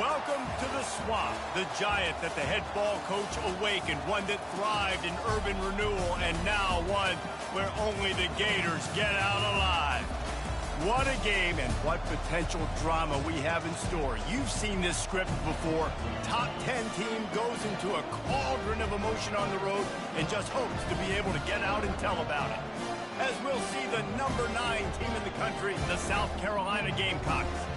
Welcome to the Swamp, the giant that the head ball coach awakened, one that thrived in urban renewal, and now one where only the Gators get out alive. What a game and what potential drama we have in store. You've seen this script before. Top 10 team goes into a cauldron of emotion on the road and just hopes to be able to get out and tell about it. As we'll see the number 9 team in the country, the South Carolina Gamecocks,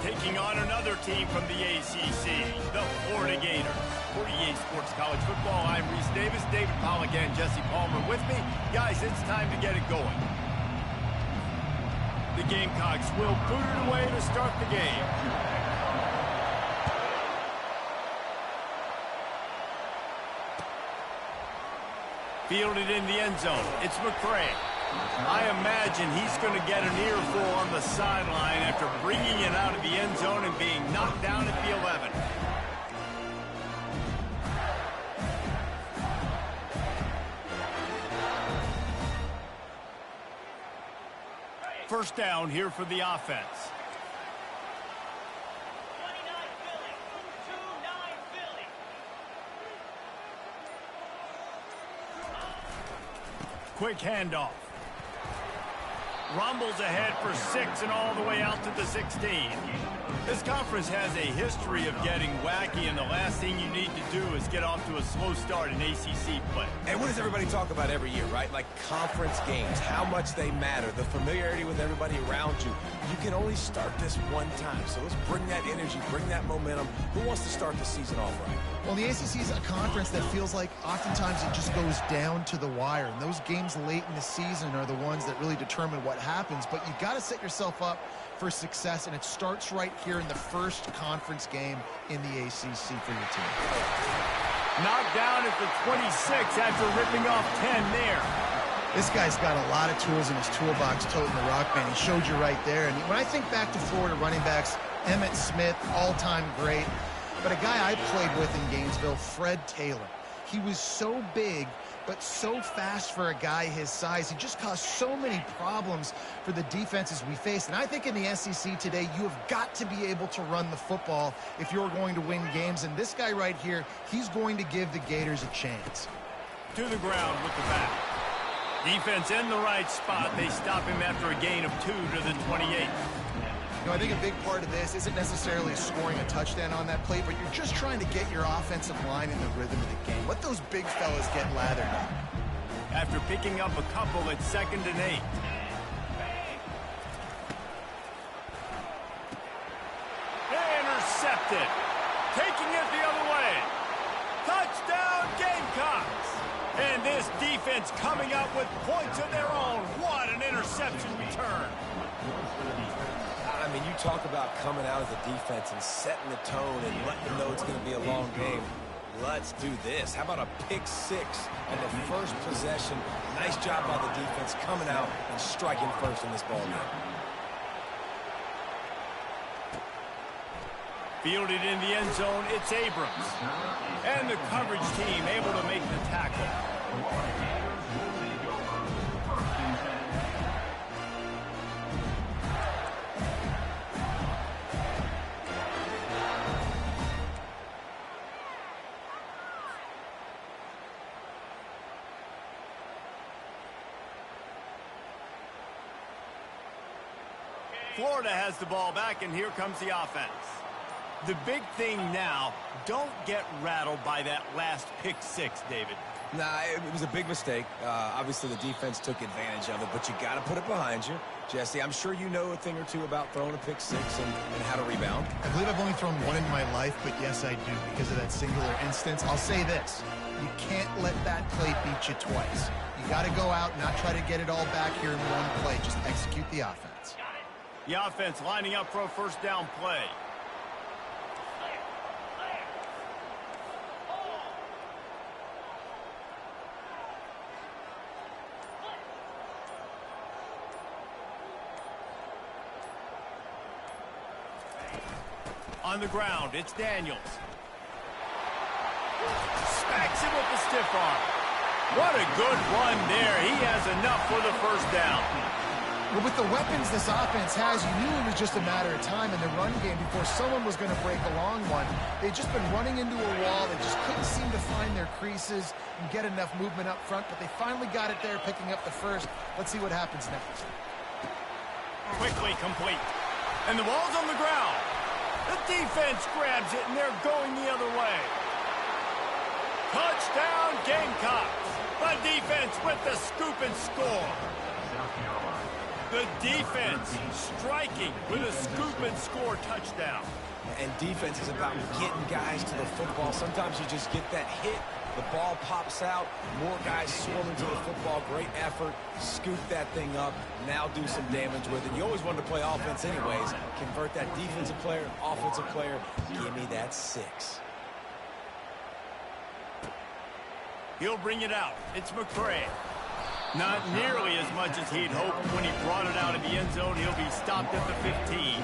taking on another team from the ACC, the Florida Gators. For EA Sports College Football, I'm Reese Davis, David Pollack, and Jesse Palmer with me. Guys, it's time to get it going. The Gamecocks will boot it away to start the game. Fielded in the end zone. It's McCray. I imagine he's going to get an earful on the sideline after bringing it out of the end zone and being knocked down at the 11. First down here for the offense. Quick handoff. Rumbles ahead for 6 and all the way out to the 16. This conference has a history of getting wacky, and the last thing you need to do is get off to a slow start in ACC play. And what does everybody talk about every year, right? Like conference games, how much they matter, the familiarity with everybody around you. You can only start this one time, so let's bring that energy, bring that momentum. Who wants to start the season off right? Well, the ACC is a conference that feels like oftentimes it just goes down to the wire, and those games late in the season are the ones that really determine what happens, but you got to set yourself up for success, and it starts right here in the first conference game in the ACC for your team. Knocked down at the 26 after ripping off 10 there. This guy's got a lot of tools in his toolbox toting the rock, man. He showed you right there. And when I think back to Florida running backs, Emmitt Smith, all-time great. But a guy I played with in Gainesville, Fred Taylor. He was so big, but so fast for a guy his size. He just caused so many problems for the defenses we faced. And I think in the SEC today, you have got to be able to run the football if you're going to win games. And this guy right here, he's going to give the Gators a chance. To the ground with the back. Defense in the right spot. They stop him after a gain of 2 to the 28. You know, I think a big part of this isn't necessarily scoring a touchdown on that play, but you're just trying to get your offensive line in the rhythm of the game. Let those big fellas get lathered up. After picking up a couple at 2nd and 8. Intercepted. Taking it the other way. Touchdown Gamecocks. And this defense coming up with points of their own. What an interception return. I mean, you talk about coming out as a defense and setting the tone and letting them know it's going to be a long game. Let's do this. How about a pick 6 and the first possession? Nice job by the defense coming out and striking first in this ball game. Fielded in the end zone, it's Abrams. And the coverage team able to make the tackle. Florida has the ball back, and here comes the offense. The big thing now, don't get rattled by that last pick 6, David. Nah, it was a big mistake. Obviously, the defense took advantage of it, but you got to put it behind you. Jesse, I'm sure you know a thing or two about throwing a pick 6 and how to rebound. I believe I've only thrown one in my life, but yes, I do, because of that singular instance. I'll say this. You can't let that play beat you twice. You got to go out, not try to get it all back here in one play. Just execute the offense. The offense lining up for a first down play. On the ground, it's Daniels. Smacks him with the stiff arm. What a good run there. He has enough for the first down. But with the weapons this offense has, you knew it was just a matter of time in the run game before someone was going to break a long one. They'd just been running into a wall. They just couldn't seem to find their creases and get enough movement up front, but they finally got it there, picking up the first. Let's see what happens next. Quickly complete. And the ball's on the ground. The defense grabs it, and they're going the other way. Touchdown, Gamecocks. The defense with the scoop and score. The defense striking with a scoop and score touchdown. And defense is about getting guys to the football. Sometimes you just get that hit, the ball pops out, more guys swarming to the football. Great effort, scoop that thing up, now do some damage with it. You always wanted to play offense anyways. Convert that defensive player, offensive player. Give me that 6. He'll bring it out. It's McCray. Not nearly as much as he'd hoped when he brought it out of the end zone. He'll be stopped at the 15.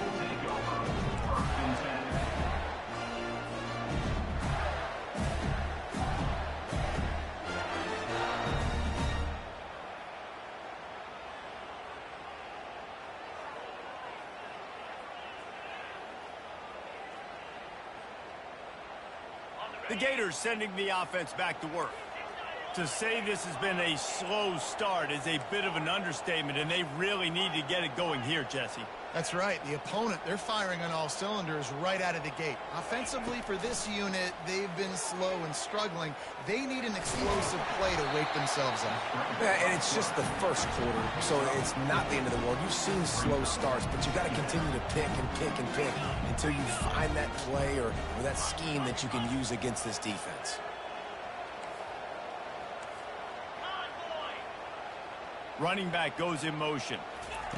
The Gators sending the offense back to work. To say this has been a slow start is a bit of an understatement, and they really need to get it going here, Jesse. That's right. The opponent, they're firing on all cylinders right out of the gate. Offensively, for this unit, they've been slow and struggling. They need an explosive play to wake themselves up. Yeah, and it's just the first quarter, so it's not the end of the world. You've seen slow starts, but you got to continue to pick and pick and pick until you find that play or that scheme that you can use against this defense. Running back goes in motion.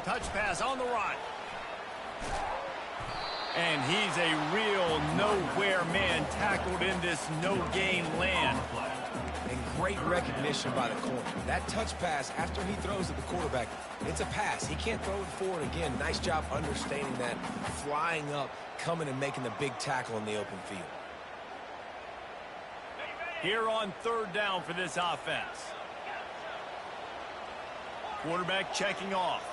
Touch pass on the run. And he's a real nowhere man tackled in this no-gain land. And great recognition by the corner. That touch pass, after he throws at the quarterback, it's a pass. He can't throw it forward again. Nice job understanding that, flying up, coming and making the big tackle in the open field. Here on 3rd down for this offense. Quarterback checking off.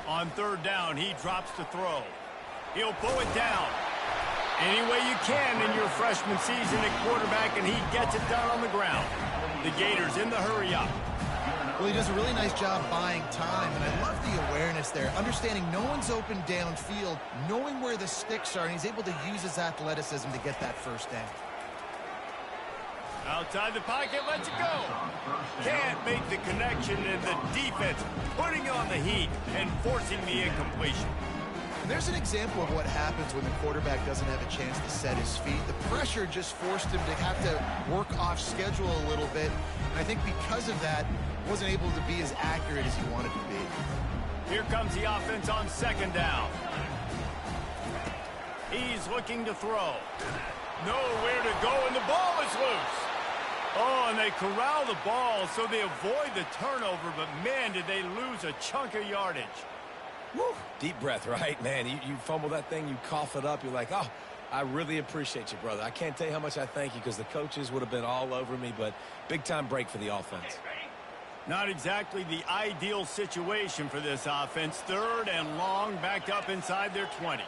On 3rd down, he drops to throw. He'll pull it down. Any way you can in your freshman season at quarterback, and he gets it done on the ground. The Gators in the hurry up. Well, he does a really nice job buying time, and I love the awareness there. Understanding no one's open downfield, knowing where the sticks are, and he's able to use his athleticism to get that first down. Outside the pocket, lets it go. Can't make the connection, and the defense putting on the heat and forcing the incompletion. And there's an example of what happens when the quarterback doesn't have a chance to set his feet. The pressure just forced him to have to work off schedule a little bit. And I think because of that, wasn't able to be as accurate as he wanted to be. Here comes the offense on 2nd down. He's looking to throw. Nowhere to go, and the ball is loose. Oh, and they corral the ball, so they avoid the turnover, but man, did they lose a chunk of yardage. Woo. Deep breath, right? Man, you fumble that thing, you cough it up, you're like, oh, I really appreciate you, brother. I can't tell you how much I thank you because the coaches would have been all over me, but big-time break for the offense. Not exactly the ideal situation for this offense. 3rd and long, backed up inside their 20.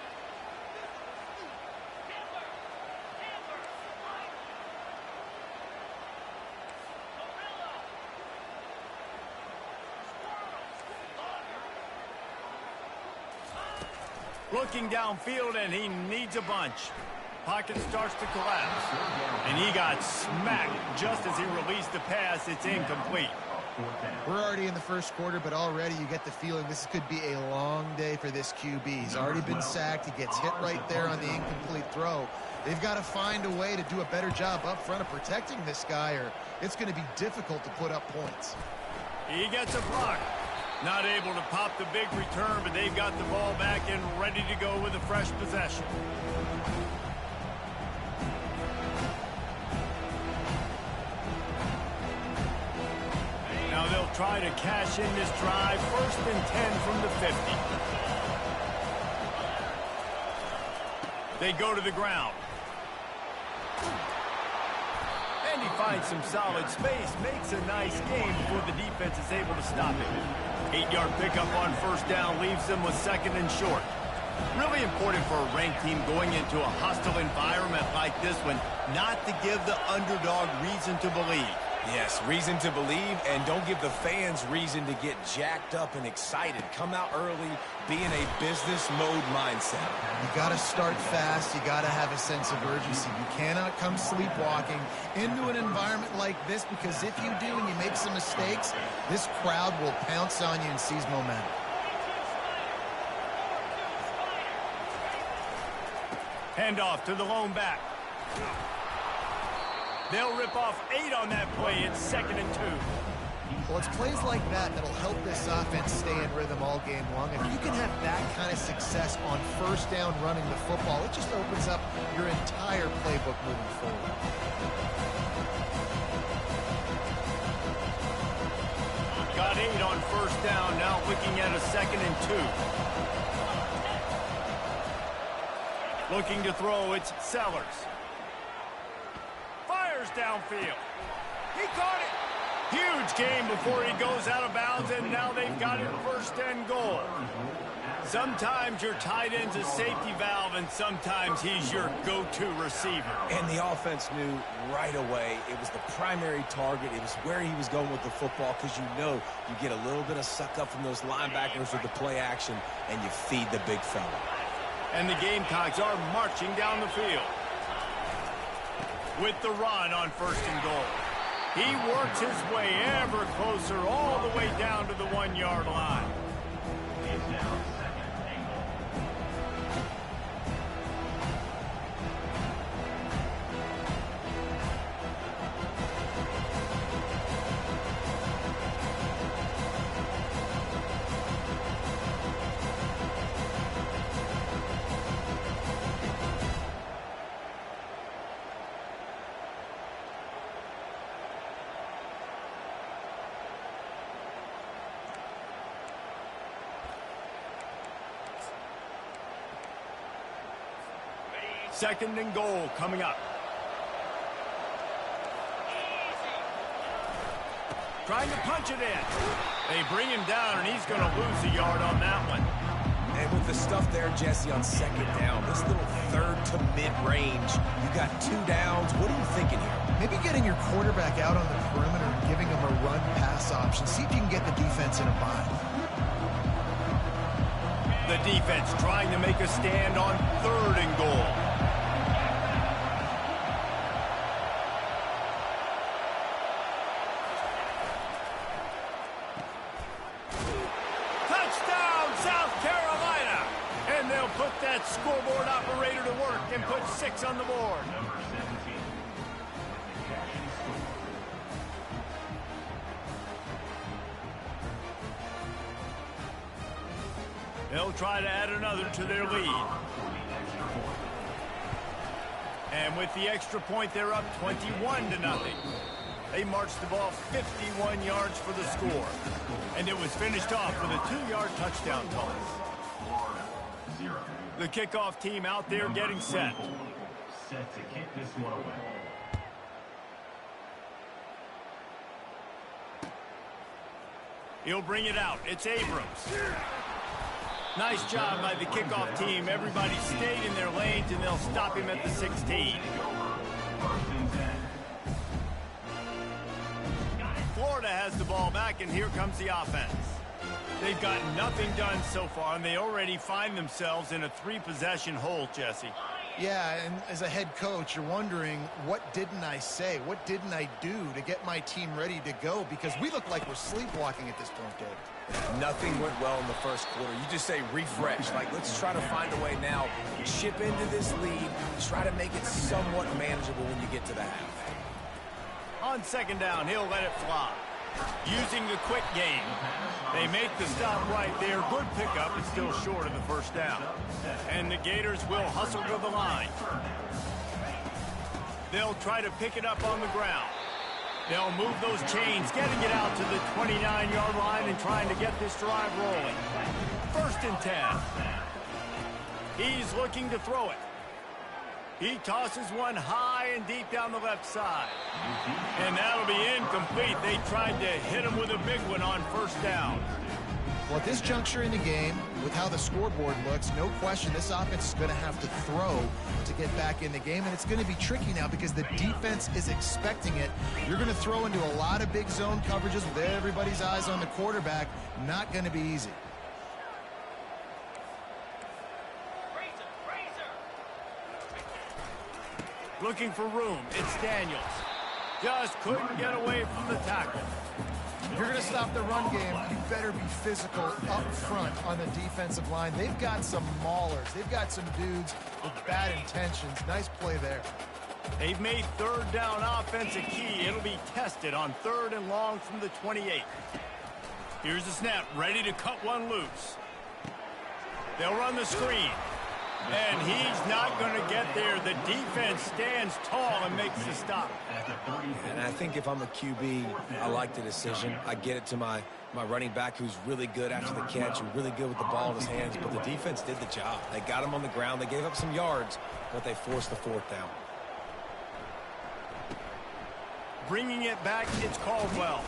Looking downfield, and he needs a bunch. Pocket starts to collapse. And he got smacked just as he released the pass. It's incomplete. We're already in the first quarter, but already you get the feeling this could be a long day for this QB. He's already been sacked. He gets hit right there on the incomplete throw. They've got to find a way to do a better job up front of protecting this guy, or it's going to be difficult to put up points. He gets a block. Not able to pop the big return, but they've got the ball back and ready to go with a fresh possession. Now they'll try to cash in this drive. 1st and 10 from the 50. They go to the ground. And he finds some solid space, makes a nice game before the defense is able to stop him. 8-yard pickup on first down leaves them with second and short. Really important for a ranked team going into a hostile environment like this one not to give the underdog reason to believe. Yes, reason to believe, and don't give the fans reason to get jacked up and excited. Come out early, be in a business mode mindset. You got to start fast. You got to have a sense of urgency. You cannot come sleepwalking into an environment like this, because if you do and you make some mistakes, this crowd will pounce on you and seize momentum. Handoff to the lone back. They'll rip off 8 on that play. It's 2nd and 2. Well, it's plays like that that'll help this offense stay in rhythm all game long. If you can have that kind of success on first down running the football, it just opens up your entire playbook moving forward. Got 8 on first down. Now looking at a 2nd and 2. Looking to throw, it's Sellers. Fires downfield. He caught it. Huge game before he goes out of bounds, and now they've got it 1st and goal. Sometimes your tight end's a safety valve, and sometimes he's your go-to receiver. And the offense knew right away it was the primary target. It was where he was going with the football, because you know you get a little bit of suck up from those linebackers with the play action, and you feed the big fella. And the Gamecocks are marching down the field with the run on 1st and goal. He works his way ever closer all the way down to the 1-yard line. Second and goal coming up. Trying to punch it in. They bring him down, and he's going to lose a yard on that one. And with the stuff there, Jesse, on 2nd down, this little 3rd to mid-range, you got 2 downs. What are you thinking here? Maybe getting your quarterback out on the perimeter and giving him a run-pass option. See if you can get the defense in a bind. The defense trying to make a stand on 3rd and goal. Put that scoreboard operator to work and put 6 on the board. They'll try to add another to their lead. And with the extra point, they're up 21-0. They marched the ball 51 yards for the score. And it was finished off with a 2-yard touchdown toss. The kickoff team out there getting set. Set to kick this one away. He'll bring it out. It's Abrams. Nice job by the kickoff team. Everybody stayed in their lanes, and they'll stop him at the 16. Florida has the ball back, and here comes the offense. They've got nothing done so far, and they already find themselves in a 3-possession hole, Jesse. Yeah, and as a head coach, you're wondering, what didn't I say? What didn't I do to get my team ready to go? Because we look like we're sleepwalking at this point, Dave. Nothing went well in the first quarter. You just say refresh. Like, let's try to find a way now. Chip into this lead. Try to make it somewhat manageable when you get to the half. On 2nd down, he'll let it fly. Using the quick game. They make the stop right there. Good pickup, but still short of the 1st down. And the Gators will hustle to the line. They'll try to pick it up on the ground. They'll move those chains, getting it out to the 29-yard line and trying to get this drive rolling. 1st and 10. He's looking to throw it. He tosses one high and deep down the left side. And that'll be incomplete. They tried to hit him with a big one on first down. Well, at this juncture in the game, with how the scoreboard looks, no question this offense is going to have to throw to get back in the game, and it's going to be tricky now because the defense is expecting it. You're going to throw into a lot of big zone coverages with everybody's eyes on the quarterback. Not going to be easy. Looking for room. It's Daniels. Just couldn't get away from the tackle. If you're going to stop the run game, you better be physical up front on the defensive line. They've got some maulers. They've got some dudes with bad intentions. Nice play there. They've made third down offense a key. It'll be tested on 3rd and long from the 28. Here's the snap, ready to cut one loose. They'll run the screen. And he's not going to get there. The defense stands tall and makes the stop. And I think if I'm a QB, I like the decision. I get it to my running back who's really good after the catch and really good with the ball in his hands. But the defense did the job. They got him on the ground. They gave up some yards, but they forced the 4th down. Bringing it back, it's Caldwell.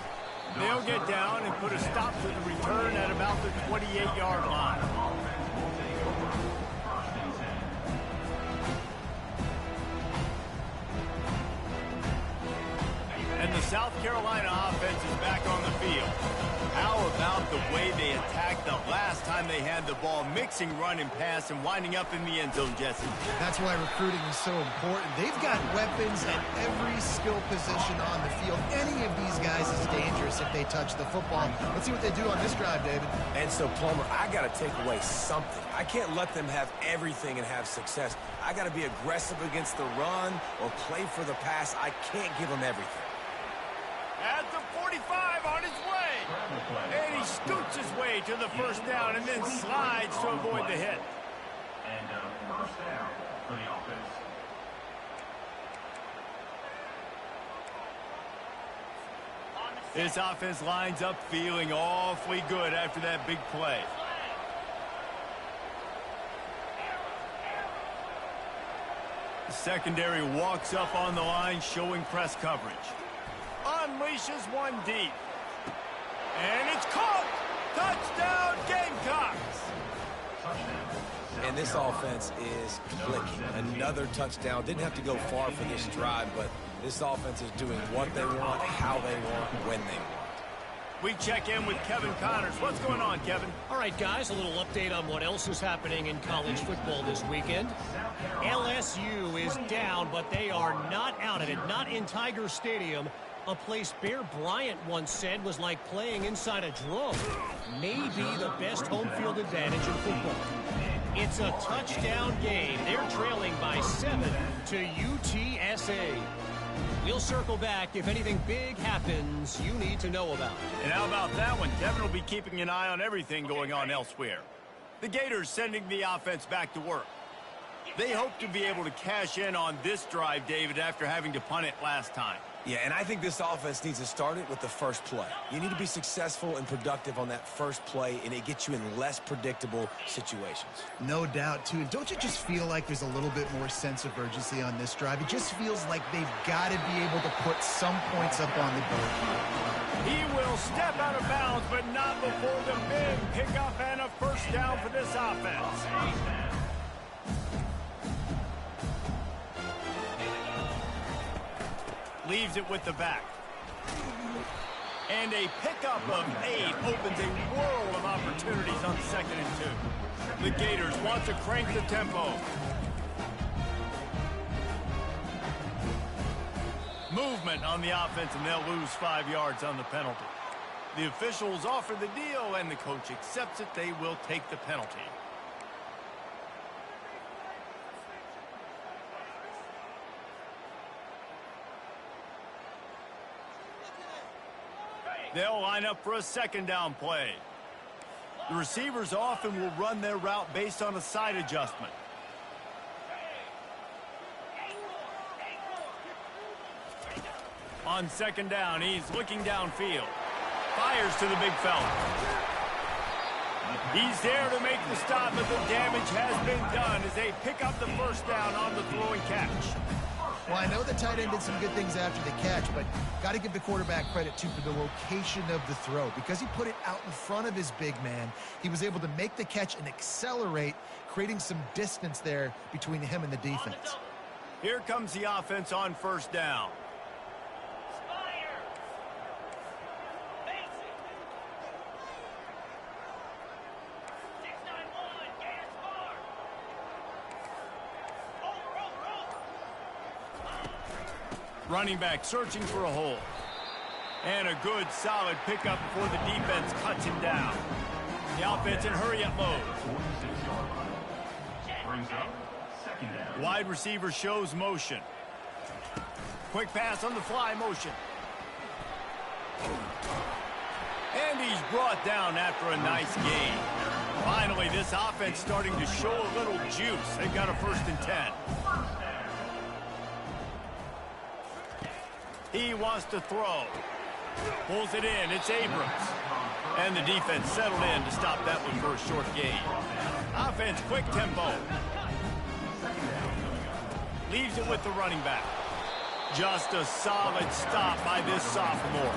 They'll get down and put a stop to the return at about the 28-yard line. And the South Carolina offense is back on the field. How about the way they attacked the last time they had the ball, mixing run and pass and winding up in the end zone, Jesse? That's why recruiting is so important. They've got weapons at every skill position on the field. Any of these guys is dangerous if they touch the football. Let's see what they do on this drive, David. And so, Palmer, I got to take away something. I can't let them have everything and have success. I got to be aggressive against the run or play for the pass. I can't give them everything. At the 45 on his way. And he scoots his way to the first down and then slides to avoid the hit. And first down for the offense. This offense lines up feeling awfully good after that big play. The secondary walks up on the line, showing press coverage. Unleashes one deep. And it's caught! Touchdown, Gamecocks! And this offense is clicking. Another touchdown. Didn't have to go far for this drive, but this offense is doing what they want, how they want, when they want. We check in with Kevin Connors. What's going on, Kevin? All right, guys, a little update on what else is happening in college football this weekend. LSU is down, but they are not out of it, not in Tiger Stadium, a place Bear Bryant once said was like playing inside a drum. Maybe the best home field advantage in football. It's a touchdown game. They're trailing by 7 to UTSA. We'll circle back if anything big happens you need to know about. And how about that one? Kevin will be keeping an eye on everything going on elsewhere. The Gators sending the offense back to work. They hope to be able to cash in on this drive, David, after having to punt it last time. Yeah, and I think this offense needs to start it with the first play. You need to be successful and productive on that first play, and it gets you in less predictable situations. No doubt, too. And don't you just feel like there's a little bit more sense of urgency on this drive? It just feels like they've got to be able to put some points up on the board. He will step out of bounds, but not before the big pickup and a first down for this offense. Leaves it with the back. And a pickup of 8 opens a world of opportunities on 2nd and 2. The Gators want to crank the tempo. Movement on the offense, and they'll lose 5 yards on the penalty. The officials offer the deal, and the coach accepts it. They will take the penalty. They'll line up for a 2nd down play. The receivers often will run their route based on a side adjustment. On 2nd down, he's looking downfield. Fires to the big fella. He's there to make the stop, but the damage has been done as they pick up the first down on the throwing catch. Well, I know the tight end did some good things after the catch, but got to give the quarterback credit, too, for the location of the throw. Because he put it out in front of his big man, he was able to make the catch and accelerate, creating some distance there between him and the defense. Here comes the offense on first down. Running back searching for a hole. And a good, solid pickup before the defense cuts him down. The offense in hurry-up mode. Wide receiver shows motion. Quick pass on the fly motion. And he's brought down after a nice gain. Finally, this offense starting to show a little juice. They've got a 1st and 10. He wants to throw. Pulls it in. It's Abrams. And the defense settled in to stop that one for a short gain. Offense, quick tempo. Leaves it with the running back. Just a solid stop by this sophomore.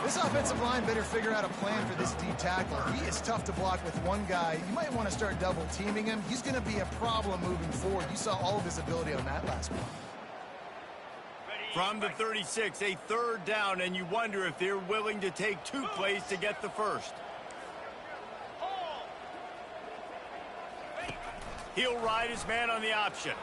This offensive line better figure out a plan for this D tackle. He is tough to block with one guy. You might want to start double teaming him. He's going to be a problem moving forward. You saw all of his ability on that last one. From the 36, a 3rd down, and you wonder if they're willing to take 2 plays to get the first. He'll ride his man on the option.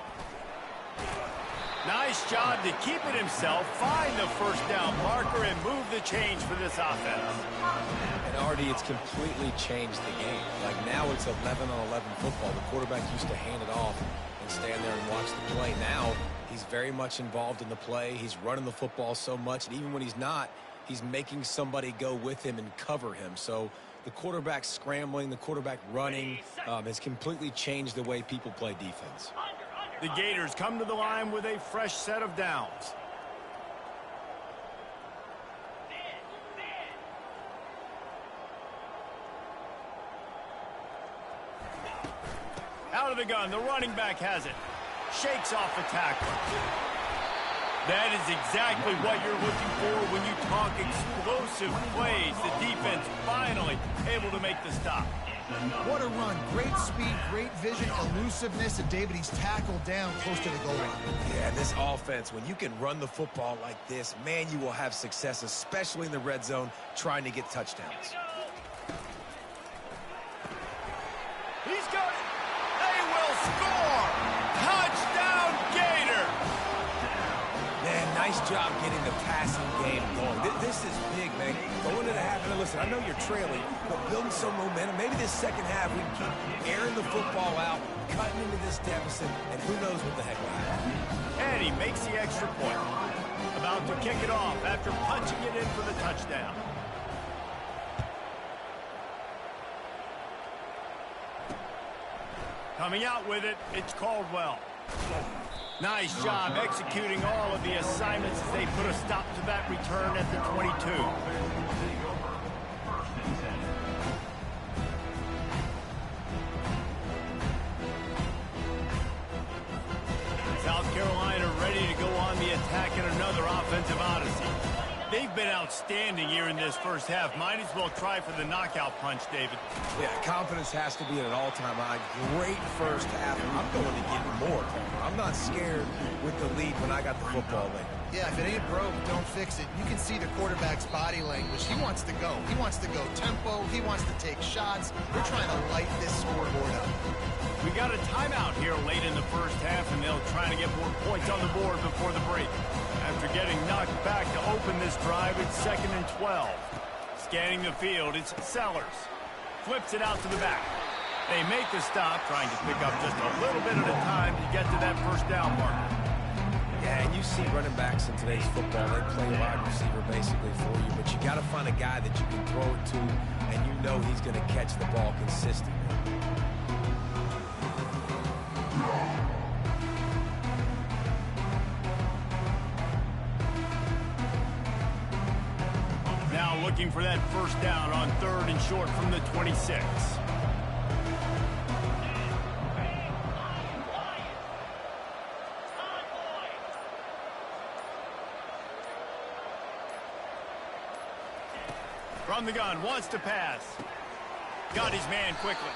Nice job to keep it himself, find the 1st down marker, and move the change for this offense. And Artie, it's completely changed the game. Like now it's 11-on-11 football. The quarterback used to hand it off and stand there and watch the play. Now he's very much involved in the play. He's running the football so much, and even when he's not, he's making somebody go with him and cover him. So the quarterback scrambling, the quarterback running has completely changed the way people play defense. The Gators come to the line with a fresh set of downs. Out of the gun, the running back has it. Shakes off the tackle. That is exactly what you're looking for when you talk explosive plays. The defense finally able to make the stop. What a run. Great speed, great vision, elusiveness, and David, he's tackled down close to the goal line. Yeah, this offense, when you can run the football like this, man, you will have success, especially in the red zone, trying to get touchdowns. He's got it. They will score. Touchdown, Gator. Man, nice job getting the passing game going. This is big, man. Going into the half, and listen, I know you're trailing, but building some momentum. Maybe this second half we can keep airing the football out, cutting into this deficit, and who knows what the heck will happen. And he makes the extra point. About to kick it off after punching it in for the touchdown. Coming out with it, it's Caldwell. Nice job executing all of the assignments as they put a stop to that return at the 22. South Carolina ready to go on the attack in another offensive odyssey. They've been outstanding here in this first half. Might as well try for the knockout punch, David. Yeah, confidence has to be at an all-time high. Great first half. I'm going to give you more. I'm not scared with the lead when I got the football late. Yeah, if it ain't broke, don't fix it. You can see the quarterback's body language. He wants to go. He wants to go tempo. He wants to take shots. They're trying to light this scoreboard up. We got a timeout here late in the first half, and they'll try to get more points on the board before the break. After getting knocked back to open this drive, it's 2nd and 12. Scanning the field, it's Sellers. Flips it out to the back. They make the stop, trying to pick up just a little bit at a time to get to that first down marker. Yeah, and you see running backs in today's football, they play wide receiver basically for you, but you got to find a guy that you can throw it to, and you know he's going to catch the ball consistently. Now looking for that first down on 3rd and short from the 26. From the gun, wants to pass. Got his man quickly.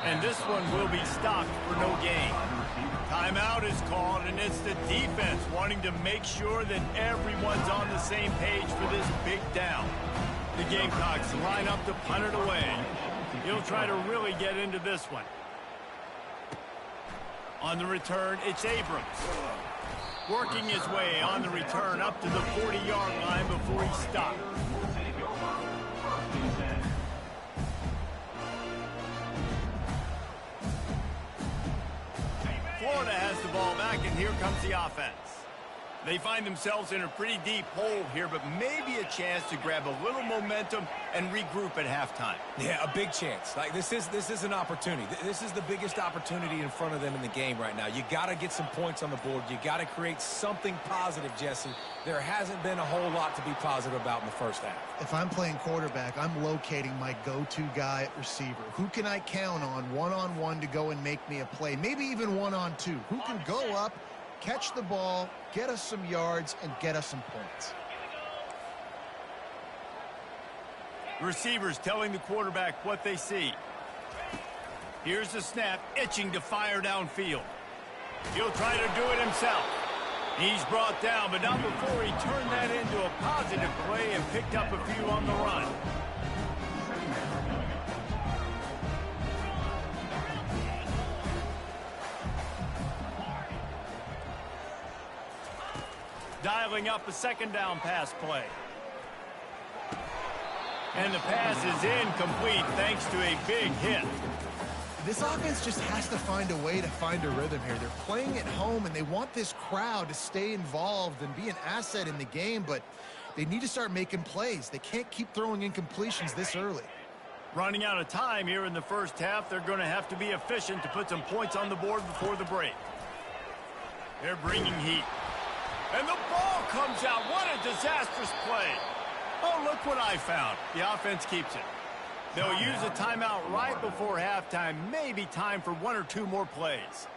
And this one will be stopped for no gain. Timeout is called, and it's the defense wanting to make sure that everyone's on the same page for this big down. The Gamecocks line up to punt it away. He'll try to really get into this one. On the return, it's Abrams. Working his way on the return up to the 40-yard line before he stopped. Florida has the ball back, and here comes the offense. They find themselves in a pretty deep hole here, but maybe a chance to grab a little momentum and regroup at halftime. Yeah, a big chance. Like this is an opportunity. This is the biggest opportunity in front of them in the game right now. You got to get some points on the board. You got to create something positive, Jesse. There hasn't been a whole lot to be positive about in the first half. If I'm playing quarterback, I'm locating my go-to guy at receiver. Who can I count on one-on-one to go and make me a play? Maybe even one-on-two. Who can go up, catch the ball, get us some yards, and get us some points? Receivers telling the quarterback what they see. Here's the snap, itching to fire downfield. He'll try to do it himself. He's brought down, but not before he turned that into a positive play and picked up a few on the run. Dialing up a second down pass play. And the pass is incomplete thanks to a big hit. This offense just has to find a way to find a rhythm here. They're playing at home, and they want this crowd to stay involved and be an asset in the game, but they need to start making plays. They can't keep throwing incompletions this early. Running out of time here in the first half, they're going to have to be efficient to put some points on the board before the break. They're bringing heat. And the ball comes out. What a disastrous play. Oh, look what I found. The offense keeps it. They'll use a timeout right before halftime. Maybe time for one or two more plays.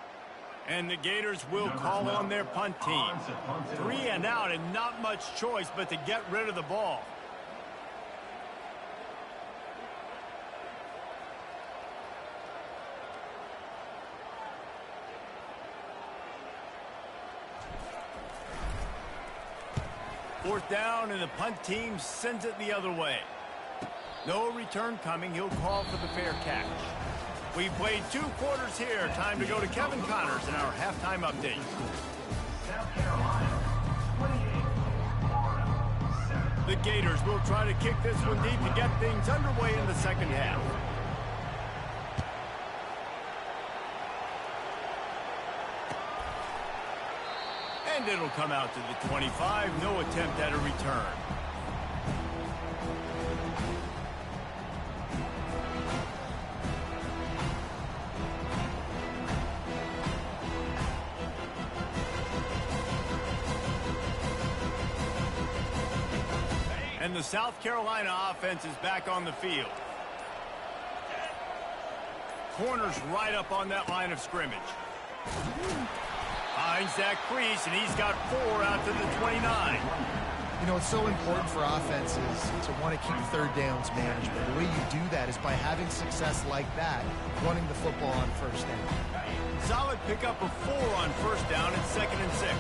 And the Gators will call on their punt team. 3 and out and not much choice but to get rid of the ball. Fourth down, and the punt team sends it the other way. No return coming. He'll call for the fair catch. We've played 2 quarters here. Time to go to Kevin Connors in our halftime update. South Carolina, 28, Florida, 7. The Gators will try to kick this one deep to get things underway in the second half. And it'll come out to the 25. No attempt at a return. And the South Carolina offense is back on the field. Corners right up on that line of scrimmage. Finds that crease, and he's got 4 out to the 29. You know, it's so important for offenses to want to keep third downs managed. But the way you do that is by having success like that, running the football on first down. Solid pickup of 4 on first down and 2nd and 6.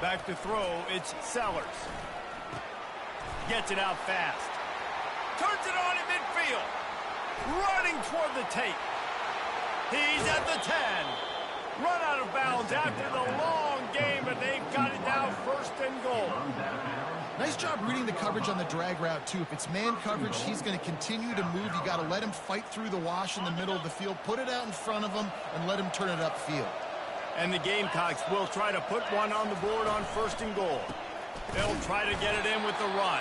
Back to throw, it's Sellers. Gets it out fast. Turns it on in midfield. Running toward the tape. He's at the 10. Run out of bounds after the long game, but they've got it now 1st and goal. Nice job reading the coverage on the drag route, too. If it's man coverage, he's going to continue to move. You got to let him fight through the wash in the middle of the field, put it out in front of him, and let him turn it upfield. And the Gamecocks will try to put one on the board on 1st and goal. They'll try to get it in with the run.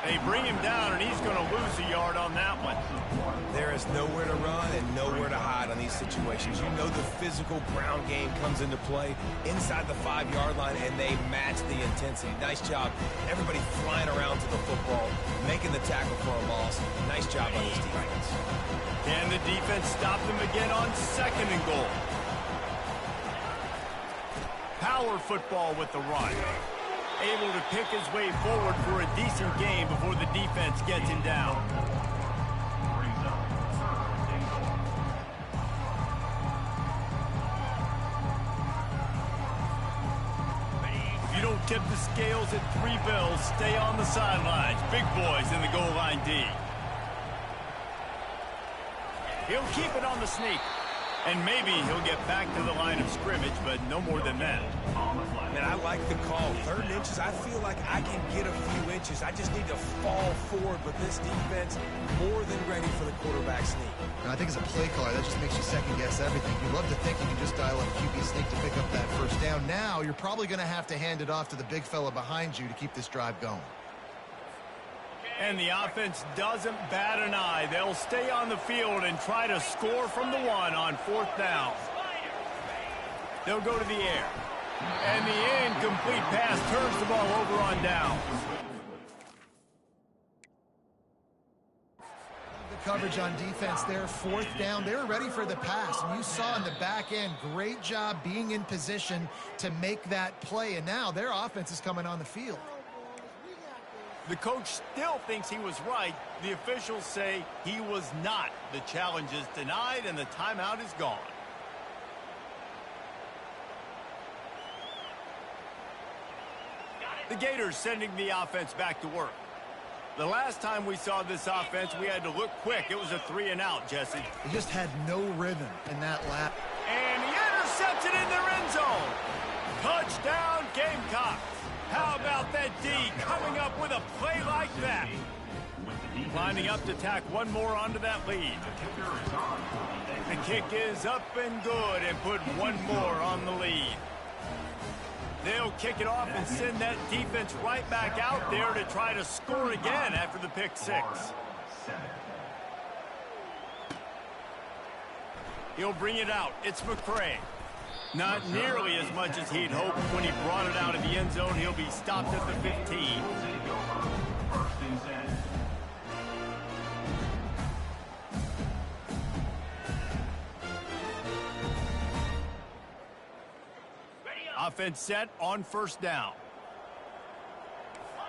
They bring him down, and he's going to lose a yard on that one. There is nowhere to run and nowhere to hide on these these situations. You know the physical ground game comes into play inside the 5-yard line, and they match the intensity. Nice job. Everybody flying around to the football, making the tackle for a loss. Nice job by this defense. Can the defense stop them again on 2nd and goal? Power football with the run. Able to pick his way forward for a decent game before the defense gets him down. If you don't tip the scales at 3 bills, stay on the sidelines. Big boys in the goal line D. He'll keep it on the sneak. And maybe he'll get back to the line of scrimmage, but no more than that. Man, I like the call. 3rd inches, I feel like I can get a few inches. I just need to fall forward, but this defense more than ready for the quarterback sneak. And I think as a play caller, that just makes you second-guess everything. You love to think you can just dial up QB sneak to pick up that 1st down. Now, you're probably going to have to hand it off to the big fella behind you to keep this drive going. And the offense doesn't bat an eye. They'll stay on the field and try to score from the 1 on 4th down. They'll go to the air. And the incomplete pass turns the ball over on downs. The coverage on defense there, 4th down. They were ready for the pass, and you saw in the back end, great job being in position to make that play. And now their offense is coming on the field. The coach still thinks he was right. The officials say he was not. The challenge is denied, and the timeout is gone. The Gators sending the offense back to work. The last time we saw this offense, we had to look quick. It was a 3-and-out, Jesse. They just had no rhythm in that lap. And he intercepts it in their end zone. Touchdown, Gamecocks. How about that D coming up with a play like that? Lining up to tack one more onto that lead. The kick is up and good and put one more on the lead. They'll kick it off and send that defense right back out there to try to score again after the pick 6. He'll bring it out. It's McCray. Not nearly as much as he'd hoped when he brought it out of the end zone. He'll be stopped at the 15. Offense set on 1st down.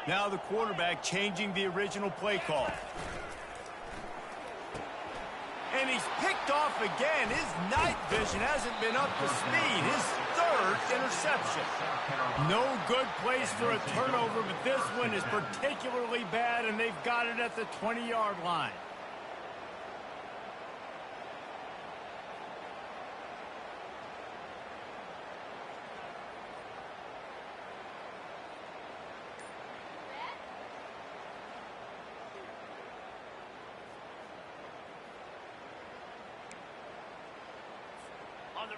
Now the quarterback changing the original play call. And he's picked off again. His night vision hasn't been up to speed. His 3rd interception. No good place for a turnover, but this one is particularly bad, and they've got it at the 20-yard line.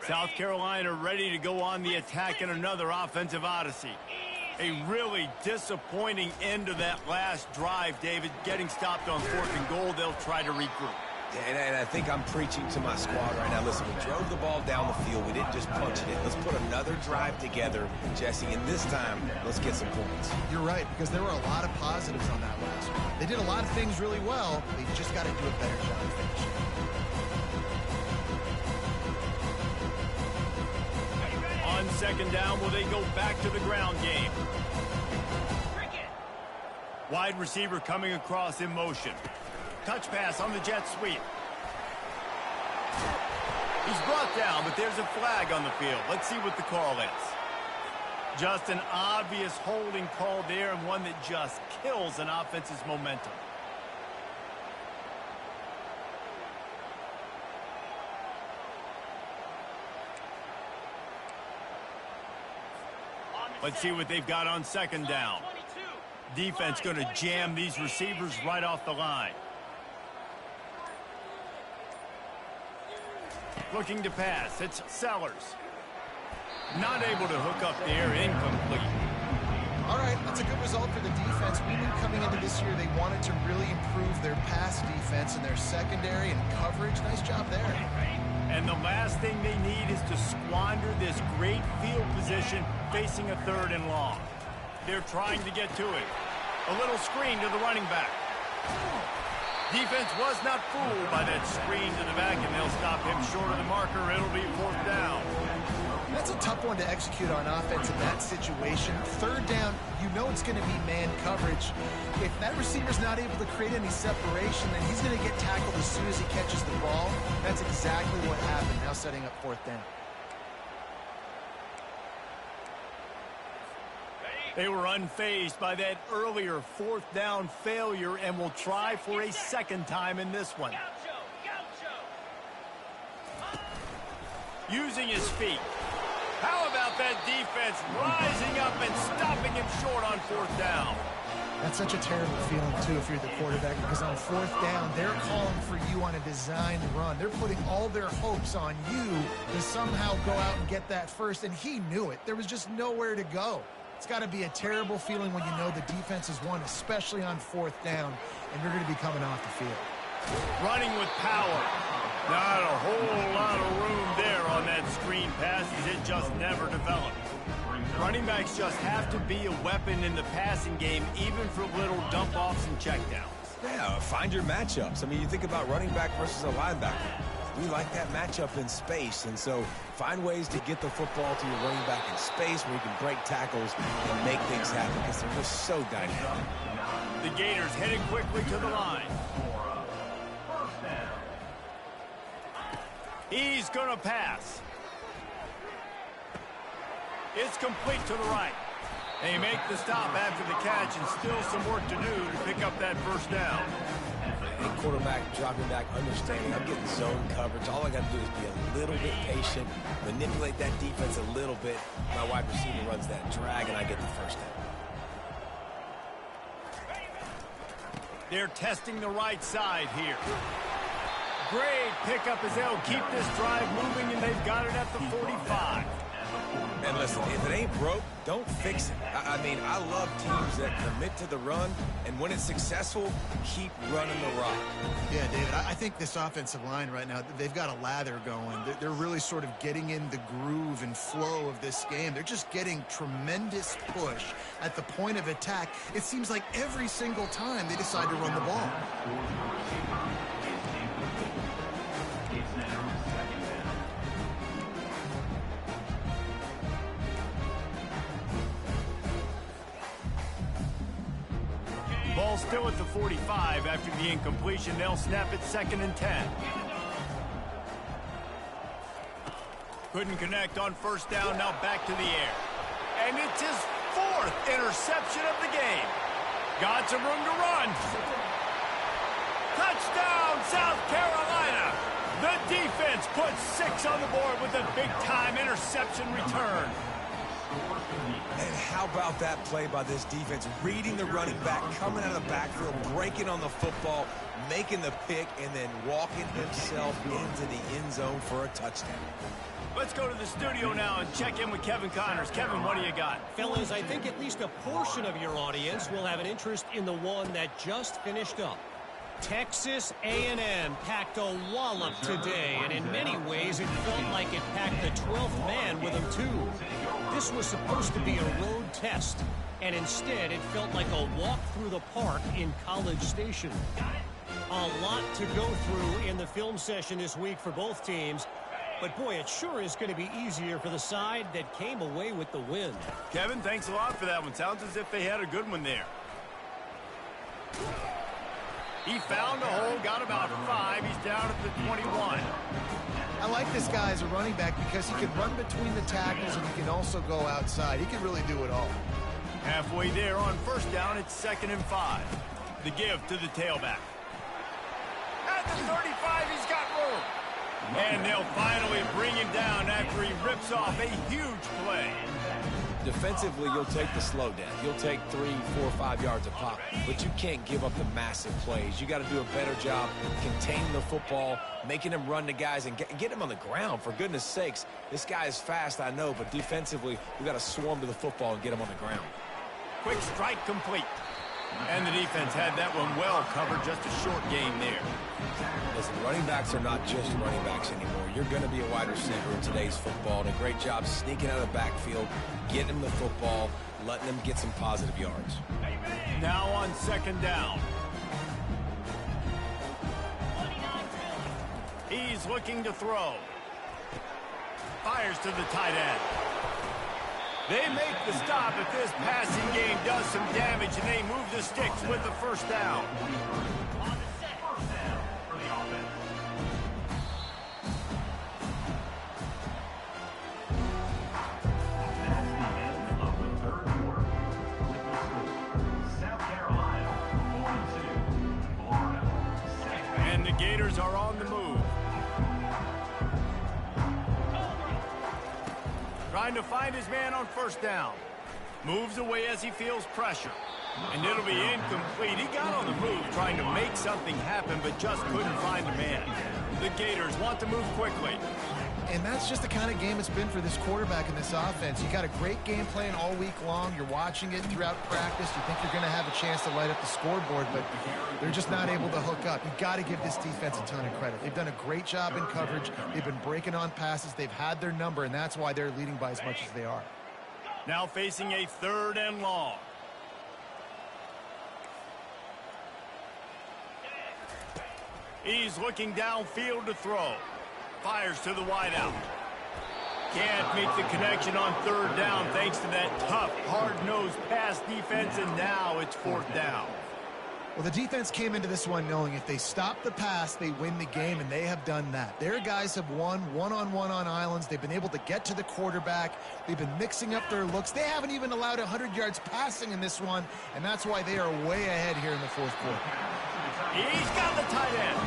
South Carolina ready to go on the attack in another offensive odyssey. A really disappointing end to that last drive, David. Getting stopped on 4th and goal, they'll try to regroup. Yeah, and I think I'm preaching to my squad right now. Listen, we drove the ball down the field. We didn't just punch it in. Let's put another drive together, Jesse, and this time, let's get some points. You're right, because there were a lot of positives on that last one. They did a lot of things really well. They just got to do a better job of finishing. On 2nd down, will they go back to the ground game? Wide receiver coming across in motion. Touch pass on the jet sweep. He's brought down, but there's a flag on the field. Let's see what the call is. Just an obvious holding call there, and one that just kills an offense's momentum. Let's see what they've got on 2nd down. Defense going to jam these receivers right off the line. Looking to pass. It's Sellers. Not able to hook up there. Incomplete. All right, that's a good result for the defense. We knew coming into this year they wanted to really improve their pass defense and their secondary and coverage. Nice job there. And the last thing they need is to squander this great field position facing a 3rd and long. They're trying to get to it. A little screen to the running back. Defense was not fooled by that screen to the back, and they'll stop him short of the marker. It'll be 4th down. That's a tough one to execute on offense in that situation. 3rd down, you know it's going to be man coverage. If that receiver's not able to create any separation, then he's going to get tackled as soon as he catches the ball. That's exactly what happened, now setting up 4th down. They were unfazed by that earlier 4th down failure and will try for a 2nd time in this one. Using his feet. How about that defense rising up and stopping him short on 4th down? That's such a terrible feeling, too, if you're the quarterback, because on 4th down, they're calling for you on a designed run. They're putting all their hopes on you to somehow go out and get that first, and he knew it. There was just nowhere to go. It's got to be a terrible feeling when you know the defense has won, especially on 4th down, and you're going to be coming off the field. Running with power. Not a whole lot of room there on that screen pass, as it just never developed. Running backs just have to be a weapon in the passing game, even for little dump-offs and checkdowns. Yeah, find your matchups. I mean, you think about running back versus a linebacker. We like that matchup in space, and so find ways to get the football to your running back in space where you can break tackles and make things happen, because they're just so dynamic. The Gators headed quickly to the line. He's going to pass. It's complete to the right. They make the stop after the catch, and still some work to do to pick up that 1st down. And quarterback dropping back, understanding I'm getting zone coverage. All I got to do is be a little bit patient, manipulate that defense a little bit. My wide receiver runs that drag, and I get the 1st down. They're testing the right side here. Great pickup as they'll keep this drive moving, and they've got it at the 45. And listen, if it ain't broke, don't fix it. I mean, I love teams that commit to the run, and when it's successful, keep running the rock. Yeah, David, I think this offensive line right now, they've got a lather going. They're really sort of getting in the groove and flow of this game. They're just getting tremendous push at the point of attack. It seems like every single time they decide to run the ball. Ball still at the 45 after the incompletion. They'll snap it 2nd and 10. Couldn't connect on 1st down. Now back to the air. And it's his 4th interception of the game. Got some room to run. Touchdown, South Carolina. The defense puts 6 on the board with a big-time interception return. And how about that play by this defense? Reading the running back, coming out of the backfield, breaking on the football, making the pick, and then walking himself into the end zone for a touchdown. Let's go to the studio now and check in with Kevin Connors. Kevin, what do you got? Fellas, I think at least a portion of your audience will have an interest in the one that just finished up. Texas A&M packed a wallop today, and in many ways it felt like it packed the 12th man with them too. This was supposed to be a road test, and instead it felt like a walk through the park in College Station. A lot to go through in the film session this week for both teams, but boy, it sure is going to be easier for the side that came away with the win. Kevin, thanks a lot for that one. Sounds as if they had a good one there. He found a hole, got about 5. He's down at the 21. I like this guy as a running back because he can run between the tackles and he can also go outside. He can really do it all. Halfway there on 1st down, it's 2nd and 5. The give to the tailback. At the 35, he's got room. And they'll finally bring him down after he rips off a huge play. Defensively, you'll take the slow down. You'll take 3, 4, 5 yards a pop, but you can't give up the massive plays. You got to do a better job containing the football, making him run to guys, and get him on the ground, for goodness sakes. This guy is fast, I know, but defensively, we got to swarm to the football and get him on the ground. Quick strike complete. And the defense had that one well covered, just a short gain there. Listen, running backs are not just running backs anymore. You're going to be a wide receiver in today's football. And a great job sneaking out of the backfield, getting them the football, letting them get some positive yards. Now on second down. He's looking to throw. Fires to the tight end. They make the stop, but this passing game does some damage, and they move the sticks with the first down. And the Gators are on the move. Trying to find his man on first down. Moves away as he feels pressure. And it'll be incomplete. He got on the move trying to make something happen, but just couldn't find a man. The Gators want to move quickly. And that's just the kind of game it's been for this quarterback in this offense. You got a great game plan all week long. You're watching it throughout practice. You think you're going to have a chance to light up the scoreboard, but they're just not able to hook up. You've got to give this defense a ton of credit. They've done a great job in coverage. They've been breaking on passes. They've had their number, and that's why they're leading by as much as they are. Now facing a 3rd and long. He's looking downfield to throw. Fires to the wideout. Can't make the connection on 3rd down thanks to that tough, hard-nosed pass defense, and now it's 4th down. Well, the defense came into this one knowing if they stop the pass, they win the game, and they have done that. Their guys have won one-on-one on islands. They've been able to get to the quarterback. They've been mixing up their looks. They haven't even allowed 100 yards passing in this one, and that's why they are way ahead here in the 4th quarter. He's got the tight end.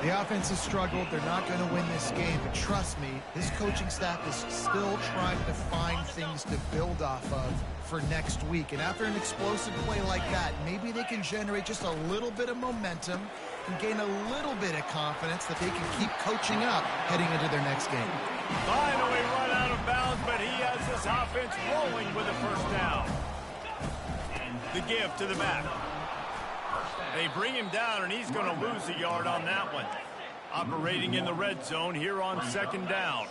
The offense has struggled. They're not going to win this game, but trust me, this coaching staff is still trying to find things to build off of for next week. And after an explosive play like that, maybe they can generate just a little bit of momentum and gain a little bit of confidence that they can keep coaching up heading into their next game. Finally run out of bounds, but he has this offense rolling with a first down. The give to the back. They bring him down, and he's going to lose a yard on that one. Operating in the red zone here on 2nd down.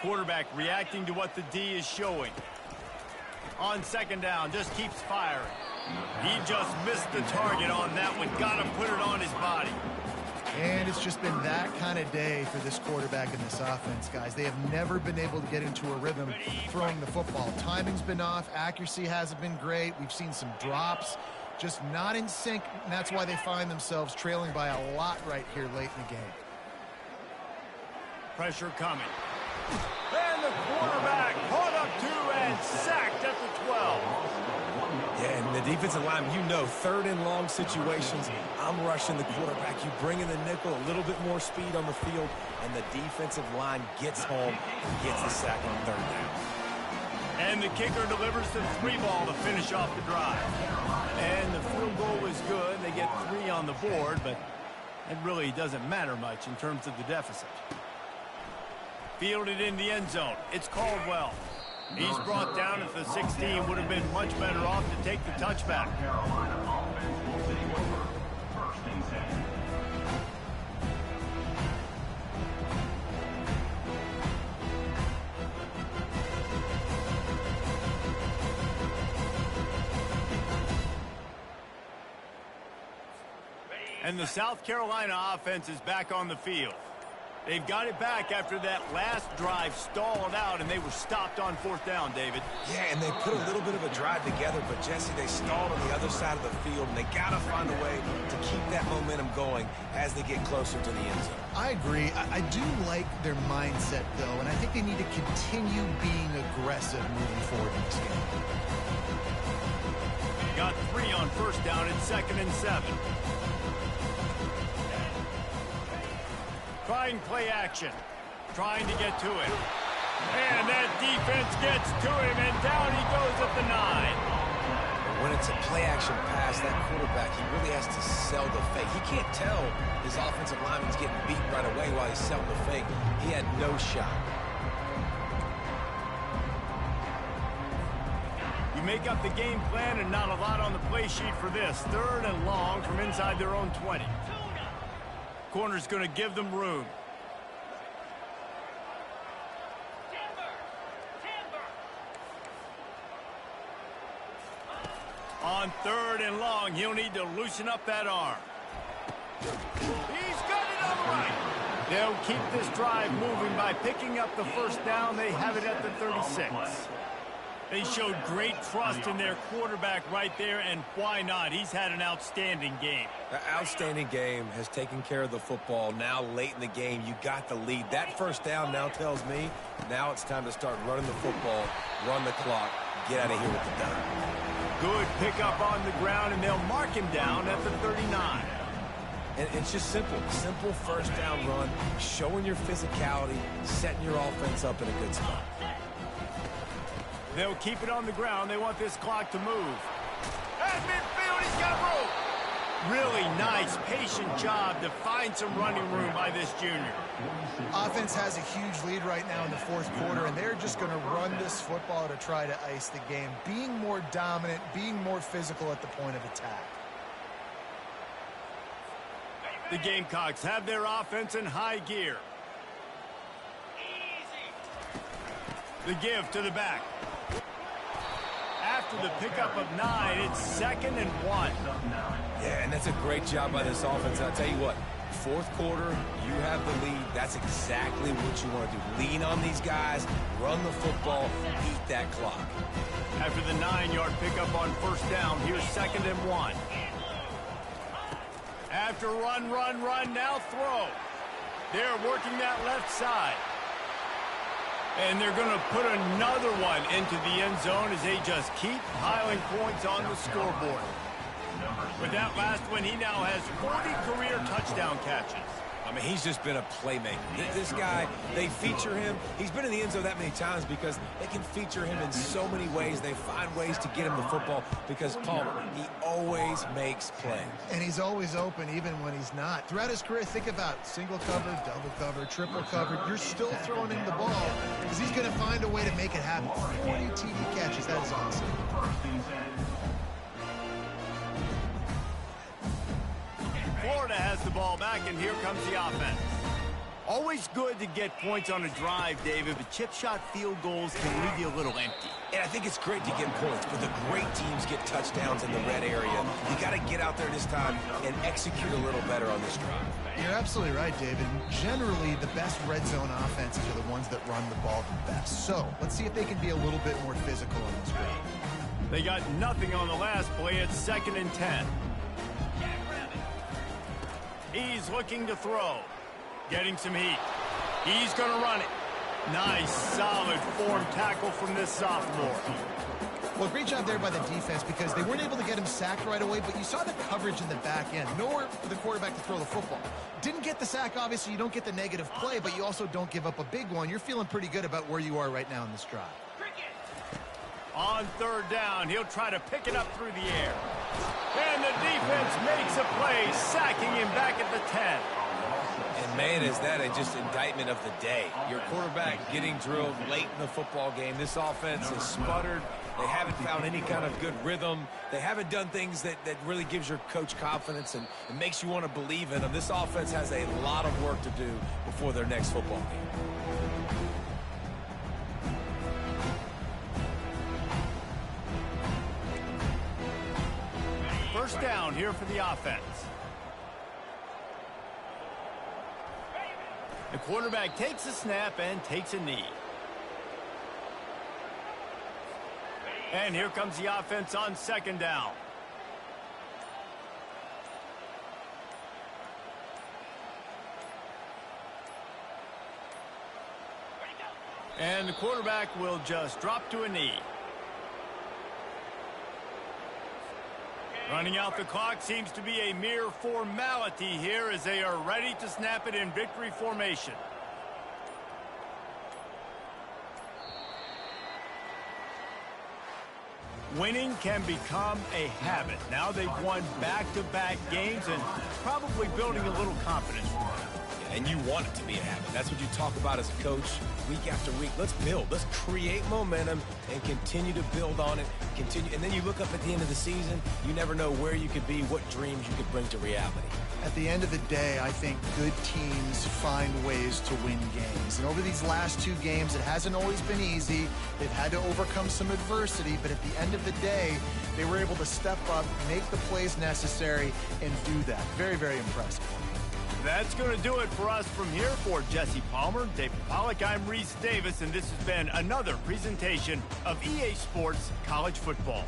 Quarterback reacting to what the D is showing. On 2nd down, just keeps firing. He just missed the target on that one. Got to put it on his body. And it's just been that kind of day for this quarterback in this offense, guys. They have never been able to get into a rhythm throwing the football. Timing's been off. Accuracy hasn't been great. We've seen some drops, just not in sync, and that's why they find themselves trailing by a lot right here late in the game. Pressure coming. And the quarterback caught up to and sacked at the 12. Yeah, and the defensive line, you know, 3rd and long situations, I'm rushing the quarterback. You bring in the nickel, a little bit more speed on the field, and the defensive line gets home and gets the sack on 3rd down. And the kicker delivers the 3 ball to finish off the drive. And the field goal was good. They get 3 on the board, but it really doesn't matter much in terms of the deficit. Fielded in the end zone. It's Caldwell. He's brought down at the 16. Would have been much better off to take the touchback. And the South Carolina offense is back on the field. They've got it back after that last drive stalled out, and they were stopped on 4th down, David. Yeah, and they put a little bit of a drive together, but, Jesse, they stalled on the other side of the field, and they got to find a way to keep that momentum going as they get closer to the end zone. I agree. I do like their mindset, though, and I think they need to continue being aggressive moving forward in this game. Got 3 on 1st down and 2nd and 7. Trying play action. Trying to get to him. And that defense gets to him, and down he goes at the 9. When it's a play-action pass, that quarterback, he really has to sell the fake. He can't tell his offensive lineman's getting beat right away while he's selling the fake. He had no shot. make up the game plan and not a lot on the play sheet for this. 3rd and long from inside their own 20. Corner's going to give them room. On 3rd and long, he'll need to loosen up that arm. He's got it on the right. They'll keep this drive moving by picking up the first down. They have it at the 36. They showed great trust in their quarterback right there, and why not? He's had an outstanding game. An outstanding game, has taken care of the football. Now late in the game, you got the lead. That first down now tells me now it's time to start running the football, run the clock, get out of here with the dime. Good pickup on the ground, and they'll mark him down at the 39. And it's just simple first down run, showing your physicality, setting your offense up in a good spot. They'll keep it on the ground. They want this clock to move. At midfield, he's got room. Really nice, patient job to find some running room by this junior. Offense has a huge lead right now in the 4th quarter, and they're just going to run this football to try to ice the game, being more dominant, being more physical at the point of attack. The Gamecocks have their offense in high gear. The give to the back. After the pickup of 9, it's 2nd and 1. Yeah, and that's a great job by this offense. I'll tell you what, 4th quarter, you have the lead. That's exactly what you want to do. Lean on these guys, run the football, eat that clock. After the 9-yard pickup on first down, here's 2nd and 1. After run, now throw. They're working that left side. And they're going to put another one into the end zone as they just keep piling points on the scoreboard. With that last one, he now has 40 career touchdown catches. I mean, he's just been a playmaker. This guy, they feature him. He's been in the end zone that many times because they can feature him in so many ways. They find ways to get him the football because, Paul, he always makes plays. And he's always open even when he's not. Throughout his career, think about single cover, double cover, triple cover. You're still throwing him the ball because he's going to find a way to make it happen. 40 TD catches, that is awesome. Florida has the ball back, and here comes the offense. Always good to get points on a drive, David, but chip shot field goals can leave you a little empty. And I think it's great to get points, but the great teams get touchdowns in the red area. You got to get out there this time and execute a little better on this drive. You're absolutely right, David. Generally, the best red zone offenses are the ones that run the ball the best. So let's see if they can be a little bit more physical on this drive. They got nothing on the last play. It's 2nd and 10. He's looking to throw. Getting some heat. He's going to run it. Nice, solid form tackle from this sophomore. Well, great job there by the defense because they weren't able to get him sacked right away, but you saw the coverage in the back end. Nowhere for the quarterback to throw the football. Didn't get the sack, obviously. You don't get the negative play, but you also don't give up a big one. You're feeling pretty good about where you are right now in this drive. On 3rd down, he'll try to pick it up through the air. And the defense makes a play, sacking him back at the 10. And, man, is that just indictment of the day. Your quarterback getting drilled late in the football game. This offense has sputtered. They haven't found any kind of good rhythm. They haven't done things that really gives your coach confidence and makes you want to believe in them. This offense has a lot of work to do before their next football game. First down here for the offense. The quarterback takes a snap and takes a knee. And here comes the offense on 2nd down. And the quarterback will just drop to a knee. Running out the clock seems to be a mere formality here as they are ready to snap it in victory formation. Winning can become a habit. Now they've won back-to-back games and probably building a little confidence for them. and you want it to be a habit. That's what you talk about as a coach week after week. Let's build. Let's create momentum and continue to build on it. And then you look up at the end of the season, you never know where you could be, what dreams you could bring to reality. At the end of the day, I think good teams find ways to win games. And over these last 2 games, it hasn't always been easy. They've had to overcome some adversity, but at the end of the day, they were able to step up, make the plays necessary, and do that. Very, very impressive. That's going to do it for us from here. For Jesse Palmer, David Pollack, I'm Reese Davis, and this has been another presentation of EA Sports College Football.